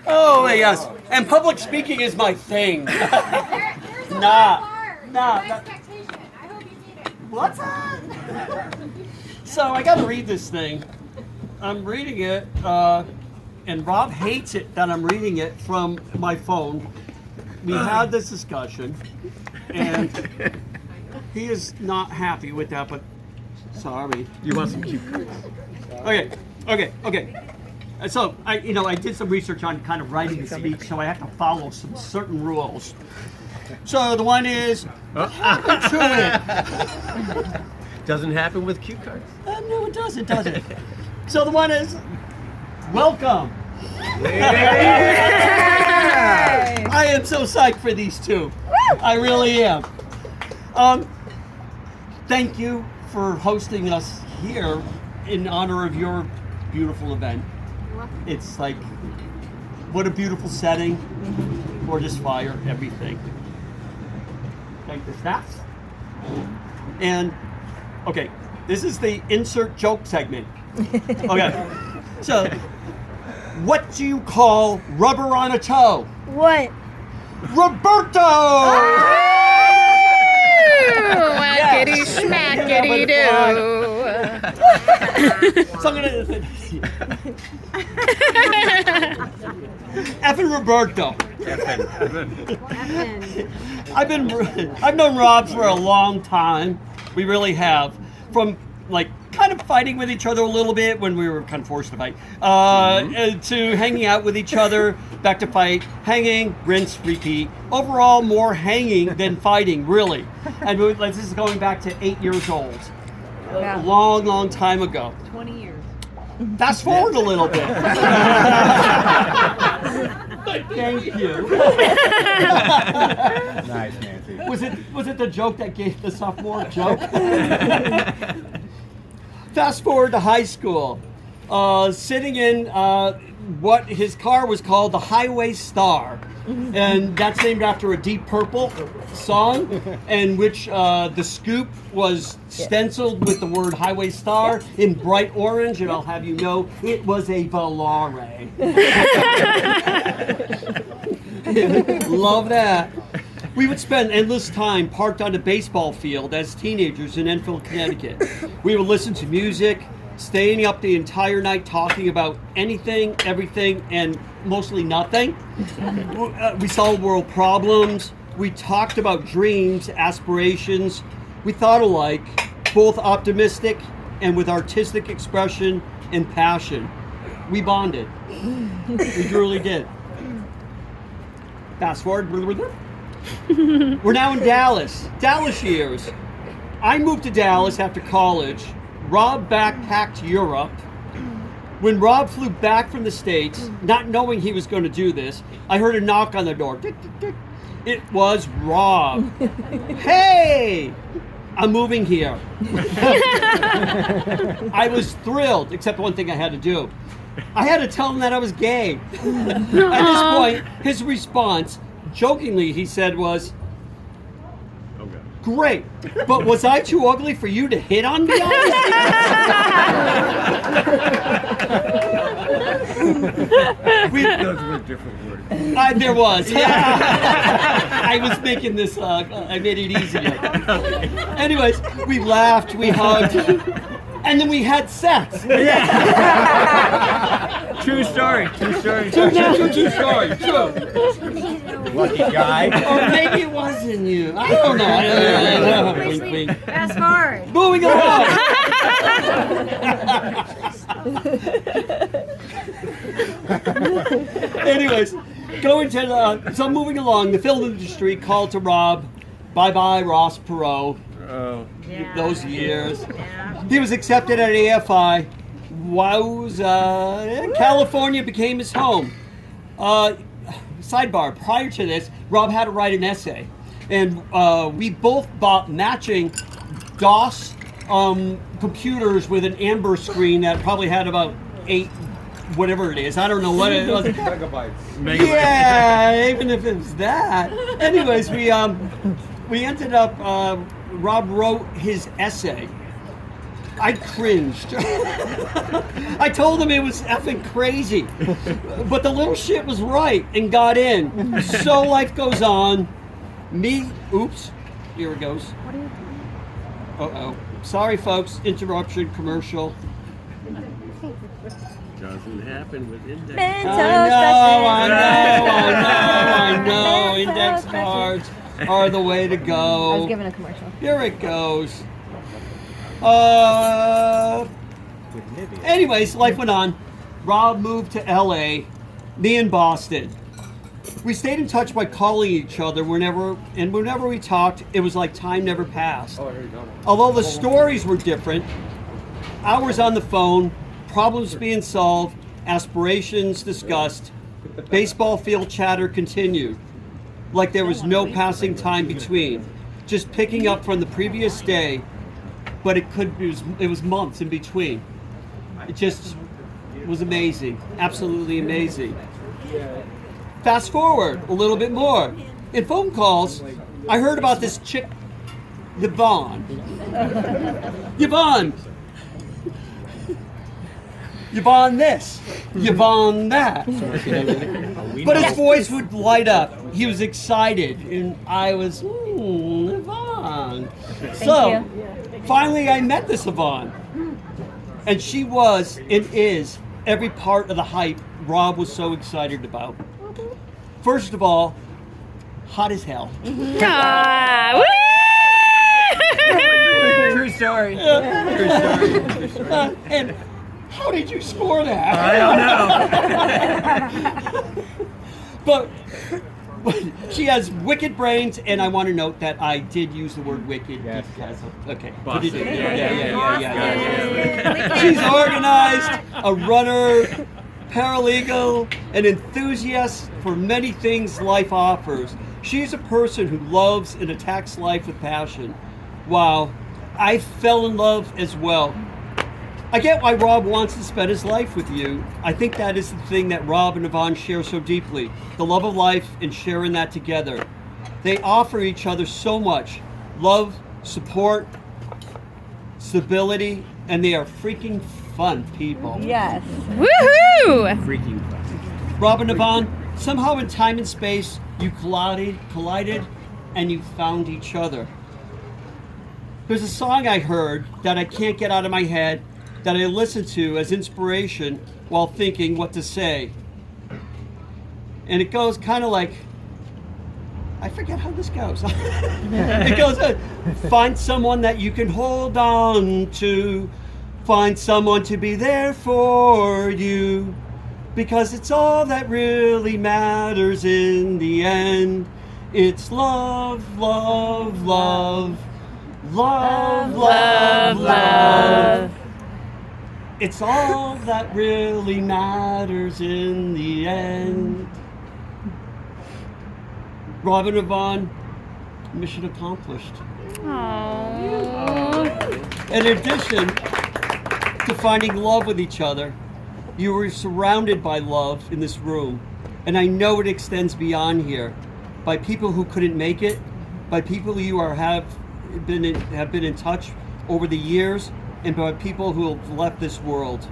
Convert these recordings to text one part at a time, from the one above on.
Oh my gosh. And public speaking is my thing. Nah. What's that? So I gotta read this thing. I'm reading it, and Rob hates it that I'm reading it from my phone. We had this discussion, and he is not happy with that, but sorry. You want some cute cards? Okay. So I did some research on kind of writing a speech, so I have to follow some certain rules. So the one is, what happened to it? Doesn't happen with cue cards. No, it doesn't. So the one is, welcome. I am so psyched for these two. I really am. Thank you for hosting us here in honor of your beautiful event. It's like, what a beautiful setting. Gorgeous fire, everything. Thank the staff. And, okay, this is the insert joke segment. Okay, so what do you call rubber on a toe? What? Roberto! Whackity schmackity do. So I'm gonna Effing Roberto. I've known Rob for a long time. We really have. From like kind of fighting with each other a little bit when we were kind of forced to fight, to hanging out with each other, back to fight, hanging, rinse, repeat. Overall, more hanging than fighting, really. And this is going back to 8 years old. A long time ago. 20 years. Fast forward a little bit. Thank you. Nice, Nancy. Was it the joke that gave the sophomore joke? Fast forward to high school, sitting in what his car was called the Highway Star, and that's named after a Deep Purple song, in which the scoop was stenciled with the word Highway Star in bright orange, and I'll have you know it was a Volare. Love that. We would spend endless time parked on a baseball field as teenagers in Enfield, Connecticut. We would listen to music, staying up the entire night talking about anything, everything, and mostly nothing. We solved world problems. We talked about dreams, aspirations. We thought alike, both optimistic and with artistic expression and passion. We bonded. We truly did. Fast forward. We're now in Dallas. Dallas years. I moved to Dallas after college. Rob backpacked Europe. When Rob flew back from the States, not knowing he was going to do this, I heard a knock on the door. Tick, tick, tick. It was Rob. Hey! I'm moving here. I was thrilled, except one thing I had to do. I had to tell him that I was gay. At this point, his response, jokingly, he said was, great, but was I too ugly for you to hit on me? Those were different words. There was. I was making this, I made it easier. Anyways, we laughed, we hugged, and then we had sex. True story. True story. Lucky guy. Or maybe it wasn't you. I don't know. Wink, wink. Fast forward. Moving along. Anyways, so moving along, the film industry called to Rob, bye-bye Ross Perot. Oh. Yeah. Those years. Yeah. He was accepted at AFI. California became his home. Sidebar, prior to this, Rob had to write an essay. And we both bought matching DOS computers with an amber screen that probably had about 8, whatever it is. I don't know what it was. Megabytes. Yeah, even if it was that. Anyways, we ended up, Rob wrote his essay. I cringed. I told him it was effing crazy. But the little shit was right and got in. So life goes on. Oops, here it goes. Uh-oh. Sorry, folks, interruption, commercial. Doesn't happen with index. I know. Index cards are the way to go. I was given a commercial. Here it goes. Anyways, life went on. Rob moved to LA, me in Boston. We stayed in touch by calling each other whenever we talked, it was like time never passed. Although the stories were different, hours on the phone, problems being solved, aspirations discussed, baseball field chatter continued. Like there was no passing time between, just picking up from the previous day, but it was months in between. It just was amazing, absolutely amazing. Fast forward a little bit more. In phone calls, I heard about this chick, Yvonne. Yvonne this, Yvonne that. But his voice would light up. He was excited, and I was, Yvonne. So, finally I met this Yvonne. And she was and is every part of the hype Rob was so excited about. First of all, hot as hell. Ah, woo! True story. True story. And how did you score that? I don't know. But she has wicked brains, and I want to note that I did use the word wicked Yes. because of, okay. Boston. Yeah. She's organized, a runner, paralegal, an enthusiast for many things life offers. She's a person who loves and attacks life with passion. Wow, I fell in love as well. I get why Rob wants to spend his life with you. I think that is the thing that Rob and Yvonne share so deeply, the love of life and sharing that together. They offer each other so much, love, support, stability, and they are freaking fun people. Yes. Woohoo! Freaking fun. Rob and Yvonne, somehow in time and space, you collided, and you found each other. There's a song I heard that I can't get out of my head that I listen to as inspiration while thinking what to say. And it goes kind of like, I forget how this goes. It goes, find someone that you can hold on to, find someone to be there for you, because it's all that really matters in the end. It's love, love, love, love, love, love. It's all that really matters in the end. Rob and Yvonne, mission accomplished. Aww. In addition to finding love with each other, you were surrounded by love in this room. And I know it extends beyond here. By people who couldn't make it, by people you have been in touch over the years, and by people who have left this world.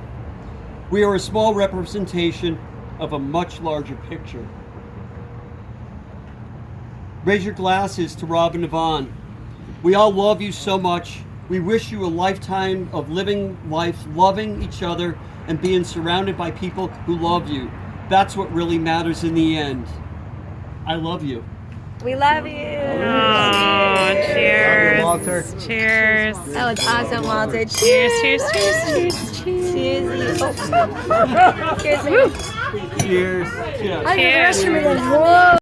We are a small representation of a much larger picture. Raise your glasses to Rob and Yvonne. We all love you so much. We wish you a lifetime of living life, loving each other, and being surrounded by people who love you. That's what really matters in the end. I love you. We love you. Aw, cheers. Walter. Cheers. That was awesome, Walter. Cheers, cheers, cheers, cheers, cheers. Cheers. Oh. Cheers. Cheers. Yeah. I Cheers. Whoa.